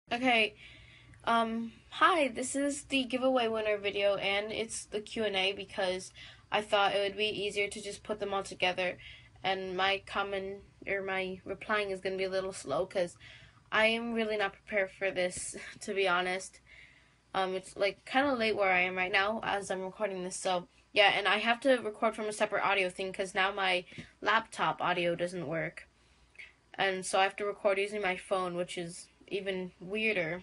Okay, hi, this is the giveaway winner video, and it's the Q&A because I thought it would be easier to just put them all together, and my replying is going to be a little slow because I am really not prepared for this, to be honest. It's like kind of late where I am right now as I'm recording this, so yeah, and I have to record from a separate audio thing because now my laptop audio doesn't work, and so I have to record using my phone, which is even weirder.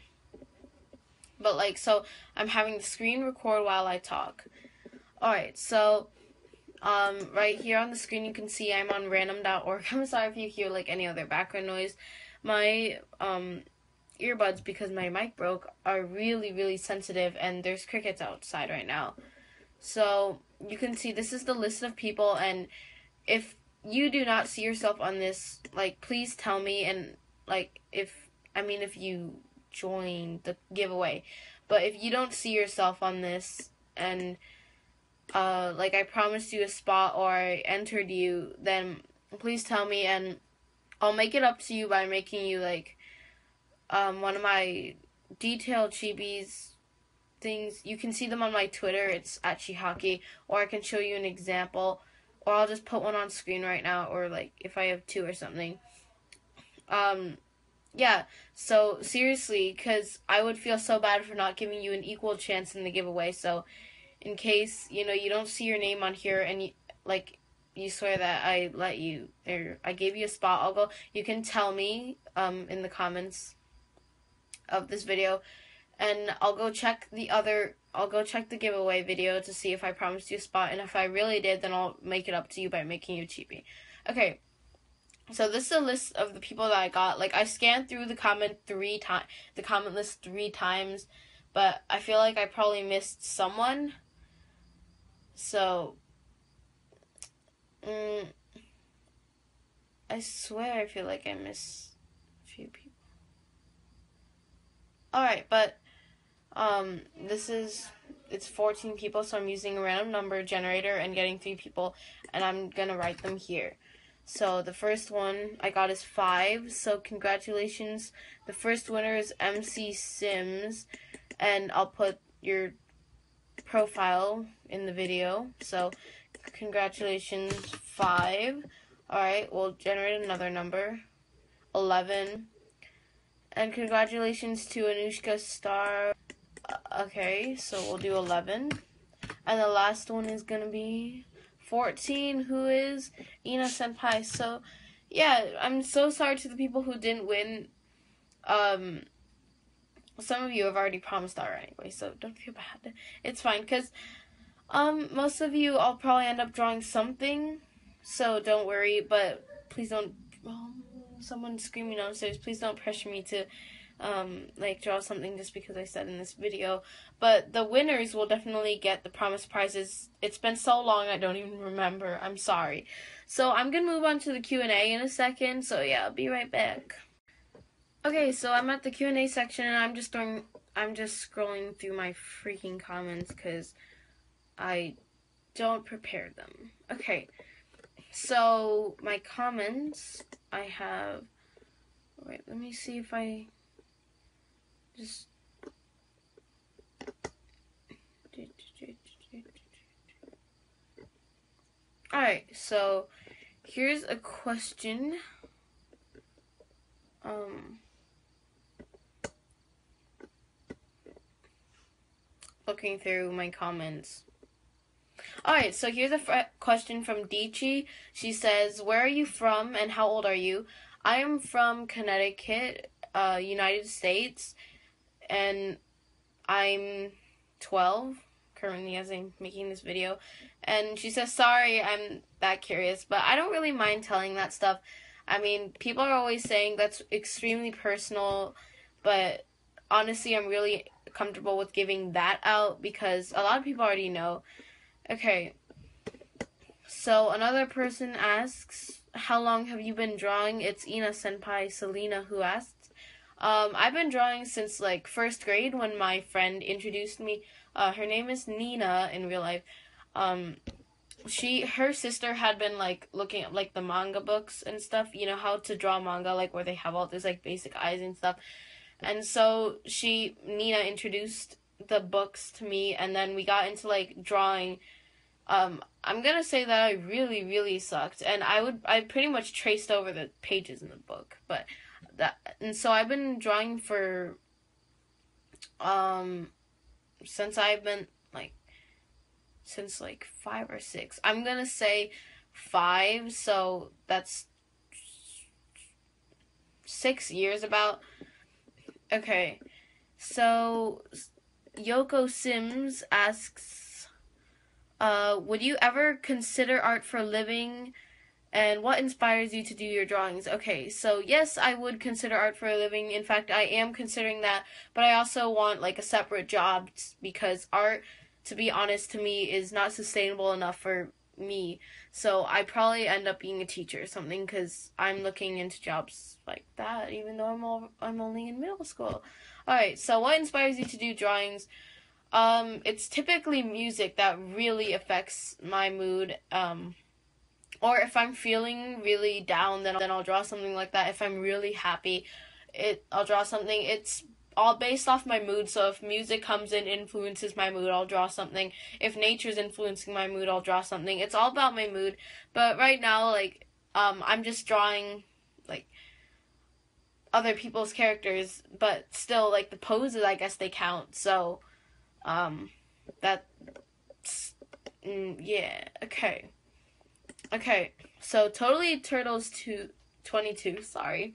But so I'm having the screen record while I talk. Alright, so right here on the screen you can see I'm on random.org. I'm sorry if you hear any other background noise. My earbuds, because my mic broke, are really sensitive, and there's crickets outside right now. So you can see this is the list of people, and if you do not see yourself on this, please tell me, and if you join the giveaway. But if you don't see yourself on this, and I promised you a spot or I entered you, then please tell me, and I'll make it up to you by making you one of my detailed chibis things. You can see them on my Twitter, it's at chihaki, or I can show you an example, or I'll just put one on screen right now, or if I have two or something. Yeah, so seriously, because I would feel so bad for not giving you an equal chance in the giveaway. So in case, you don't see your name on here, and you swear that I let you, or I gave you a spot, you can tell me in the comments of this video, and I'll go check the giveaway video to see if I promised you a spot, and if I really did, then I'll make it up to you by making you a chibi. Okay. So this is a list of the people that I got. I scanned through the comment list 3 times, but I feel like I probably missed someone. So, I swear I feel like I missed a few people. Alright, but, it's 14 people, so I'm using a random number generator and getting 3 people, and I'm gonna write them here. So the first one I got is 5, so congratulations. The first winner is MCSims, and I'll put your profile in the video. So congratulations, 5. Alright, we'll generate another number, 11. And congratulations to Anushka Star. Okay, so we'll do 11. And the last one is gonna be 14, who is Ina Senpai. So, yeah, I'm so sorry to the people who didn't win. Some of you have already promised that anyway, so don't feel bad. It's fine, because most of you, I'll probably end up drawing something, so don't worry, but please don't, someone's screaming downstairs, please don't pressure me to draw something just because I said in this video. But the winners will definitely get the promised prizes. It's been so long I don't even remember. I'm sorry. So I'm gonna move on to the Q&A in a second. So yeah, I'll be right back. Okay, so I'm at the Q&A section, and I'm just scrolling through my freaking comments because I don't prepare them. Okay, so my comments, I have, wait, let me see if I just, alright, so here's a question. Looking through my comments. Alright, so here's a question from Dichi. She says, where are you from and how old are you? I am from Connecticut, United States, and I'm 12 currently as I'm making this video. And she says, sorry, I'm that curious, but I don't really mind telling that stuff. I mean, people are always saying that's extremely personal, but honestly, I'm really comfortable with giving that out because a lot of people already know. Okay, so another person asks, how long have you been drawing? It's Ina Senpai Selena who asks. I've been drawing since 1st grade when my friend introduced me. Her name is Nina in real life. Her sister had been looking at the manga books and stuff, you know how to draw manga, where they have all those basic eyes and stuff. And so Nina introduced the books to me, and then we got into like drawing. I'm gonna say that I really, really sucked, and I pretty much traced over the pages in the book, and so I've been drawing for, since I've been, since 5 or 6. I'm gonna say 5, so that's 6 years about. Okay, so Yoko Sims asks, would you ever consider art for a living, and what inspires you to do your drawings? Okay, so yes, I would consider art for a living. In fact, I am considering that, but I also want a separate job, because art, to be honest, to me is not sustainable enough for me. So I probably end up being a teacher or something, because I'm looking into jobs like that, even though I'm only in middle school. Alright, so what inspires you to do drawings? It's typically music that really affects my mood. Or if I'm feeling really down, then I'll draw something like that. If I'm really happy, I'll draw something. It's all based off my mood. So if music comes in, influences my mood, I'll draw something. If nature's influencing my mood, I'll draw something. It's all about my mood. But right now, I'm just drawing other people's characters, but still, the poses, I guess they count. So yeah, okay. Okay, so Totally Turtles 22, sorry,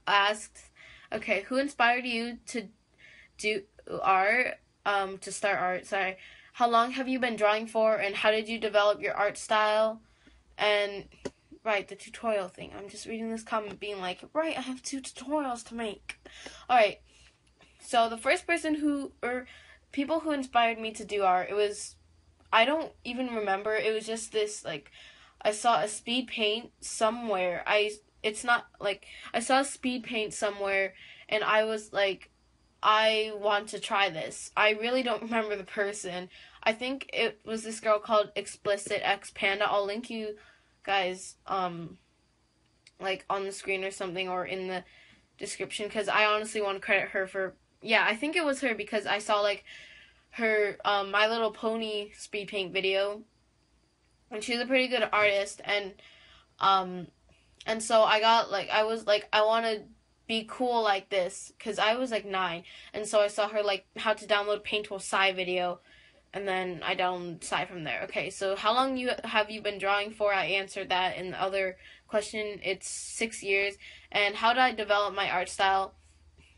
asks, okay, who inspired you to do art, to start art, sorry. How long have you been drawing for, and how did you develop your art style? And, right, the tutorial thing. I'm just reading this comment being like, right, I have 2 tutorials to make. Alright, so the first people who inspired me to do art, I don't even remember, it was just this, I saw a speed paint somewhere. I saw a speed paint somewhere, and I was like, I want to try this. I really don't remember the person. I think it was this girl called Explicit X Panda. I'll link you guys, on the screen or something, or in the description, because I honestly want to credit her for, yeah, I think it was her, because I saw, her, My Little Pony speed paint video, and she's a pretty good artist, and so I was like, I want to be cool like this, because I was 9, and so I saw her how to download Paintable Psy video, and then I downloaded Psy from there. Okay, so how long have you been drawing for? I answered that in the other question. It's 6 years. And how did I develop my art style?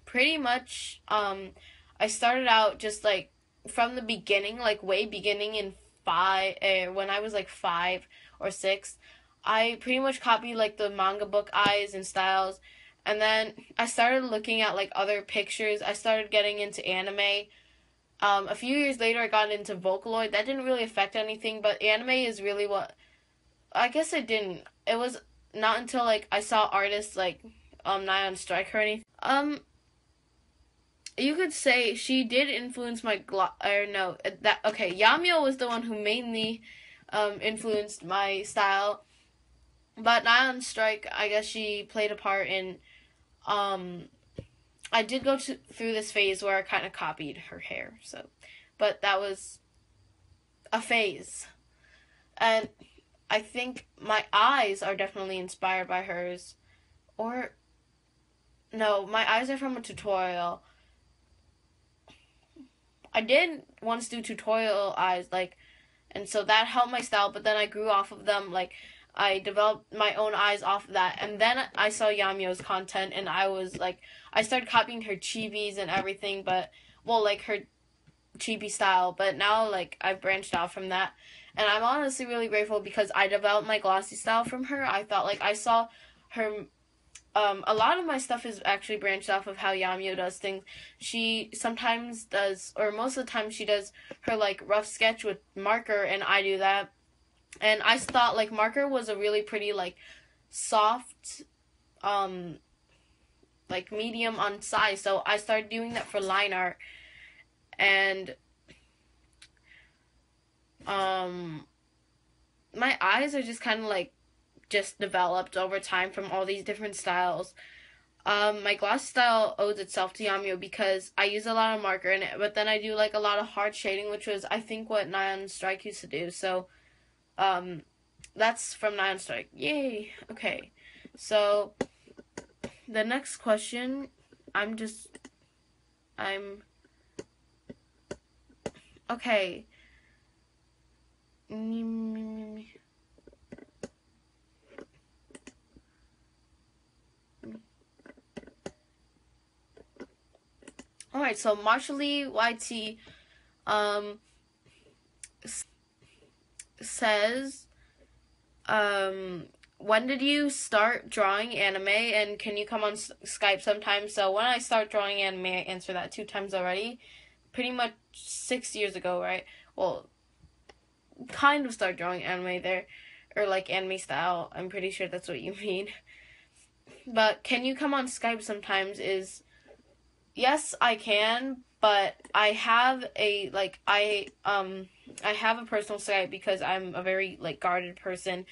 Pretty much, I started out just from the beginning, way beginning in when I was 5 or 6, I pretty much copied the manga book eyes and styles, and then I started looking at other pictures. I started getting into anime. A few years later, I got into Vocaloid. That didn't really affect anything, but anime is really what, I guess it didn't. It was not until I saw artists Nai on Strike or anything. You could say she did influence my Yamio was the one who mainly influenced my style, but Nai on Strike, I guess she played a part in, I did go through this phase where I kind of copied her hair, but that was a phase. And I think my eyes are definitely inspired by hers, or no, my eyes are from a tutorial. I did once do tutorial eyes, and so that helped my style, but then I grew off of them, I developed my own eyes off of that, and then I saw Yamio's content, and I started copying her chibis and everything, but, her chibi style, but now, I've branched out from that, and I'm honestly really grateful, because I developed my glossy style from her. I thought, I saw her, a lot of my stuff is actually branched off of how Yamio does things. She sometimes does, or most of the time she does her, rough sketch with marker, and I do that. And I thought, marker was a really pretty, soft, medium on size. So I started doing that for line art. And, my eyes are just kind of, just developed over time from all these different styles. My glossy style owes itself to Yamio because I use a lot of marker in it, but then I do like a lot of hard shading, which was I think what Nyan Strike used to do. So that's from Nyan Strike. Yay! Okay, so the next question, okay. Alright, so Marshally YT says, when did you start drawing anime, and can you come on Skype sometime? So when I start drawing anime, I answered that 2 times already. Pretty much 6 years ago, right? Well, kind of start drawing anime there, or like anime style. I'm pretty sure that's what you mean. But can you come on Skype sometimes is, yes, I can, but I have a, like, I have a personal Skype because I'm a very, like, guarded person.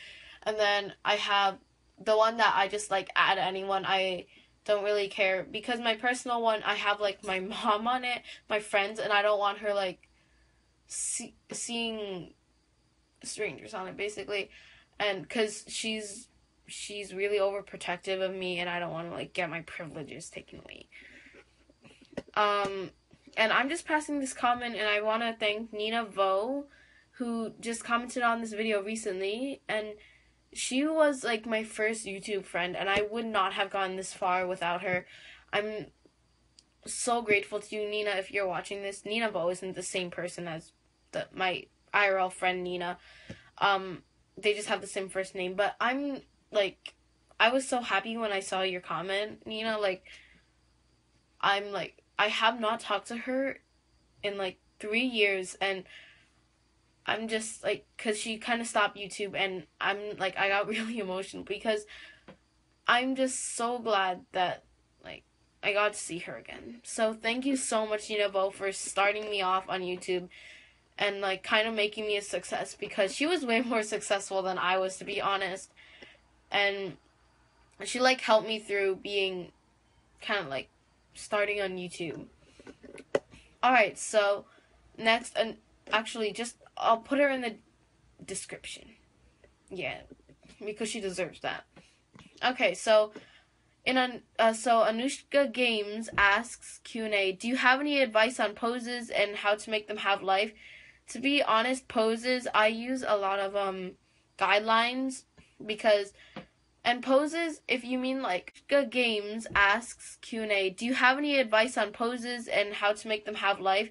And then I have the one that I just, like, add anyone. I don't really care. Because my personal one, I have, like, my mom on it, my friends, and I don't want her, like, seeing strangers on it, basically. And because she's really overprotective of me, and I don't want to, like, get my privileges taken away. And I'm just passing this comment, and I want to thank Nina Vo, who just commented on this video recently, and she was, like, my first YouTube friend, and I would not have gone this far without her. I'm so grateful to you, Nina, if you're watching this. Nina Vo isn't the same person as my IRL friend, Nina. They just have the same first name, but I'm, like, I was so happy when I saw your comment, Nina. Like, I'm, like, I have not talked to her in, like, 3 years, and I'm just, like, because she kind of stopped YouTube, and I'm, like, I got really emotional because I'm just so glad that, like, I got to see her again. So thank you so much, Nina Bo, for starting me off on YouTube and, like, kind of making me a success, because she was way more successful than I was, to be honest. And she, like, helped me through being kind of, like, starting on YouTube. Alright, so next, and actually, just I'll put her in the description. Yeah, because she deserves that. Okay, so Anushka Games asks Q&A, do you have any advice on poses and how to make them have life? To be honest, poses, I use a lot of guidelines, because, and poses, if you mean, like, Games asks Q&A, do you have any advice on poses and how to make them have life?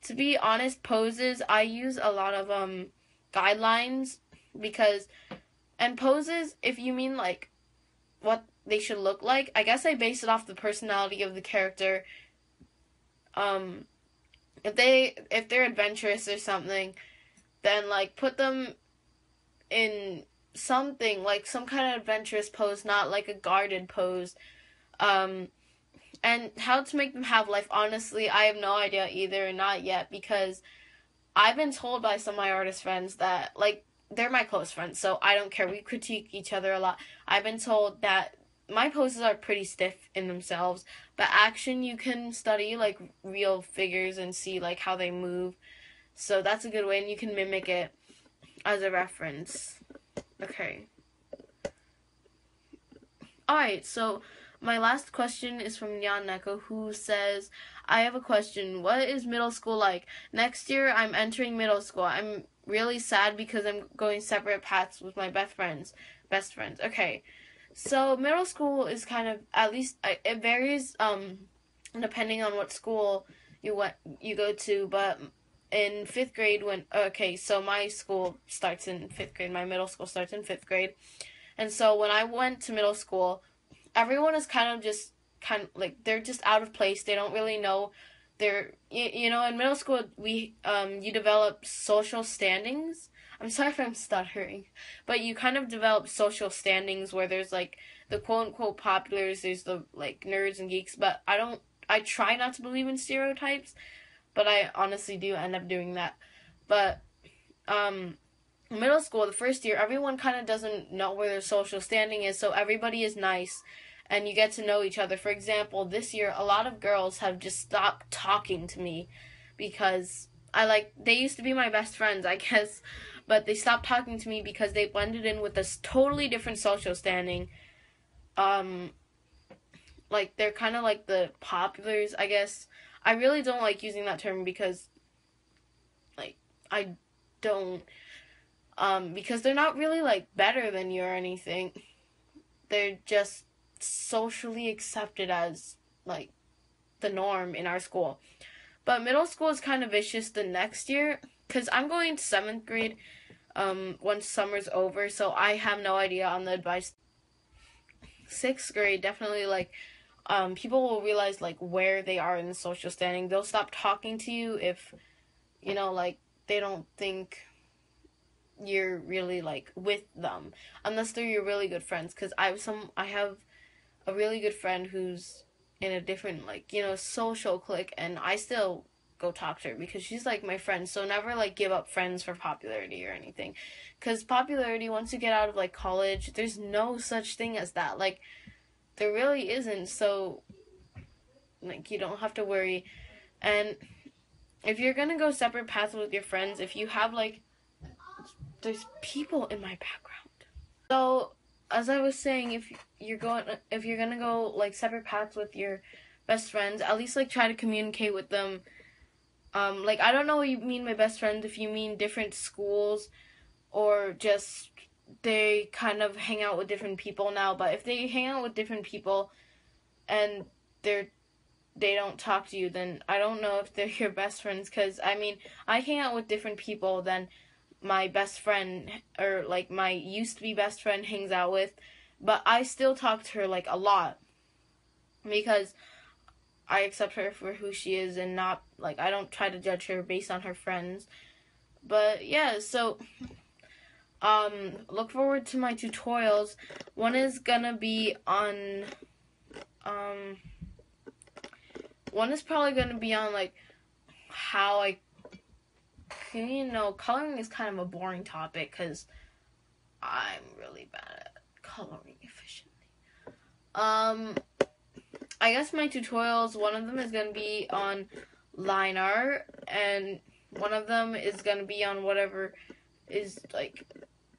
To be honest, poses, I use a lot of guidelines, because, and poses, if you mean, like, what they should look like, I guess I base it off the personality of the character. If they're adventurous or something, then, like, put them in something, like, some kind of adventurous pose, not, like, a guarded pose. And how to make them have life, honestly, I have no idea either, not yet, because I've been told by some of my artist friends that, like, they're my close friends, so I don't care. We critique each other a lot. I've been told that my poses are pretty stiff in themselves, but action, you can study, like, real figures and see, like, how they move. So that's a good way, and you can mimic it as a reference. Okay. Alright, so my last question is from Nyan Neko, who says, I have a question. What is middle school like? Next year, I'm entering middle school. I'm really sad because I'm going separate paths with my best friends. Okay. So middle school is kind of, at least, it varies depending on what school you go to, but in 5th grade so my school starts in 5th grade, my middle school starts in 5th grade, and so when I went to middle school, everyone is kind of like, they're just out of place. They don't really know. You know, in middle school, you develop social standings. I'm sorry if I'm stuttering, but you kind of develop social standings where there's, like, the quote-unquote populars, there's the, like, nerds and geeks, but I try not to believe in stereotypes, but I honestly do end up doing that. But, middle school, the first year, everyone kind of doesn't know where their social standing is, so everybody is nice. and you get to know each other. For example, this year, a lot of girls have just stopped talking to me because they used to be my best friends, I guess, but they stopped talking to me because they blended in with this totally different social standing. They're kind of like the populars, I guess. I really don't like using that term because, I don't, because they're not really, better than you or anything. They're just socially accepted as, the norm in our school. But middle school is kind of vicious the next year, because I'm going to 7th grade, once summer's over, so I have no idea on the advice. 6th grade, definitely, people will realize, where they are in the social standing. They'll stop talking to you if, they don't think you're really, with them. Unless they're your really good friends. Because I have a really good friend who's in a different, social clique. And I still go talk to her because she's, my friend. So never, give up friends for popularity or anything. Because popularity, once you get out of, college, there's no such thing as that. There really isn't. So, you don't have to worry. And if you're gonna go separate paths with your friends, if you have, there's people in my background. So, as I was saying, if you're gonna go, separate paths with your best friends, at least, try to communicate with them. I don't know what you mean by best friends, if you mean different schools, or just they kind of hang out with different people now. But if they hang out with different people, and they don't talk to you, then I don't know if they're your best friends, because, I hang out with different people than my best friend, or, my used-to-be best friend hangs out with, but I still talk to her, a lot, because I accept her for who she is, and not, I don't try to judge her based on her friends. But, yeah, so, look forward to my tutorials. One is gonna be on, one is probably going to be on, how coloring is kind of a boring topic, because I'm really bad at coloring efficiently. I guess my tutorials, one of them is going to be on line art, and one of them is going to be on whatever is,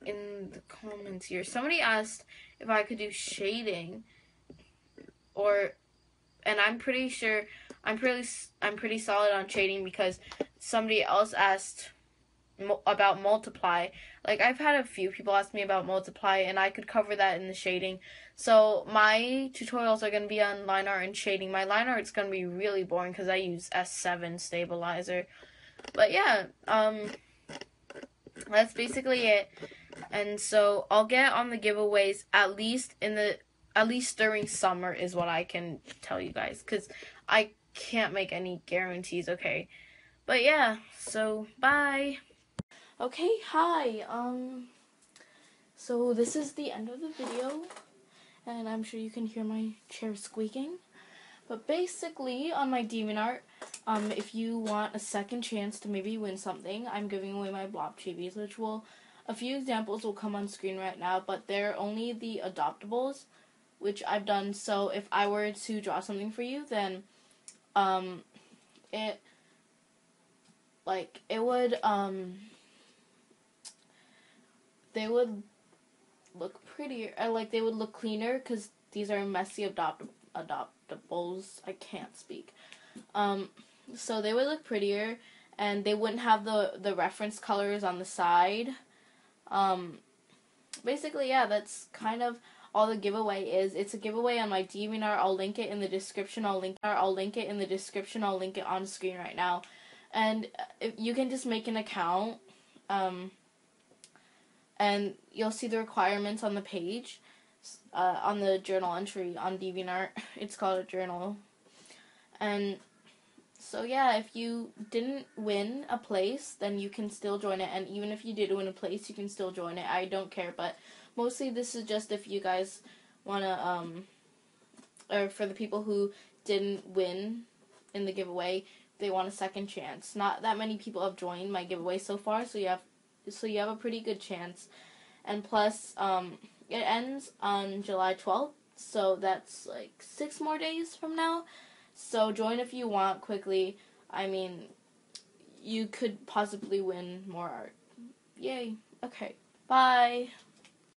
in the comments here. Somebody asked if I could do shading, and I'm pretty sure I'm pretty solid on shading, because somebody else asked about multiply. I've had a few people ask me about multiply, and I could cover that in the shading. So my tutorials are going to be on line art and shading. My line art's going to be really boring because I use S7 stabilizer. But yeah, that's basically it. And so I'll get on the giveaways at least during summer is what I can tell you guys, because I can't make any guarantees, okay? But yeah, so bye. Okay, hi. So this is the end of the video, and I'm sure you can hear my chair squeaking. But basically, on my DeviantART, if you want a second chance to maybe win something, I'm giving away my blop chibis, which a few examples will come on screen right now, but they're only the adoptables, which I've done. So if I were to draw something for you, then it would they would look prettier, they would look cleaner, because these are messy adoptables. I can't speak. So they would look prettier, and they wouldn't have the reference colors on the side. Basically, yeah, that's kind of all the giveaway is. It's a giveaway on my DeviantArt. I'll link it in the description. I'll link it in the description. I'll link it on screen right now. And if you can just make an account, and you'll see the requirements on the page, on the journal entry on DeviantArt. It's called a journal. And so yeah, if you didn't win a place, then you can still join it. And even if you did win a place, you can still join it. I don't care, but mostly this is just if you guys want to, or for the people who didn't win in the giveaway, they want a second chance. Not that many people have joined my giveaway so far, so you have a pretty good chance. And plus, it ends on July 12th, So that's like 6 more days from now. So join if you want quickly. I mean, you could possibly win more art. Yay. Okay. Bye.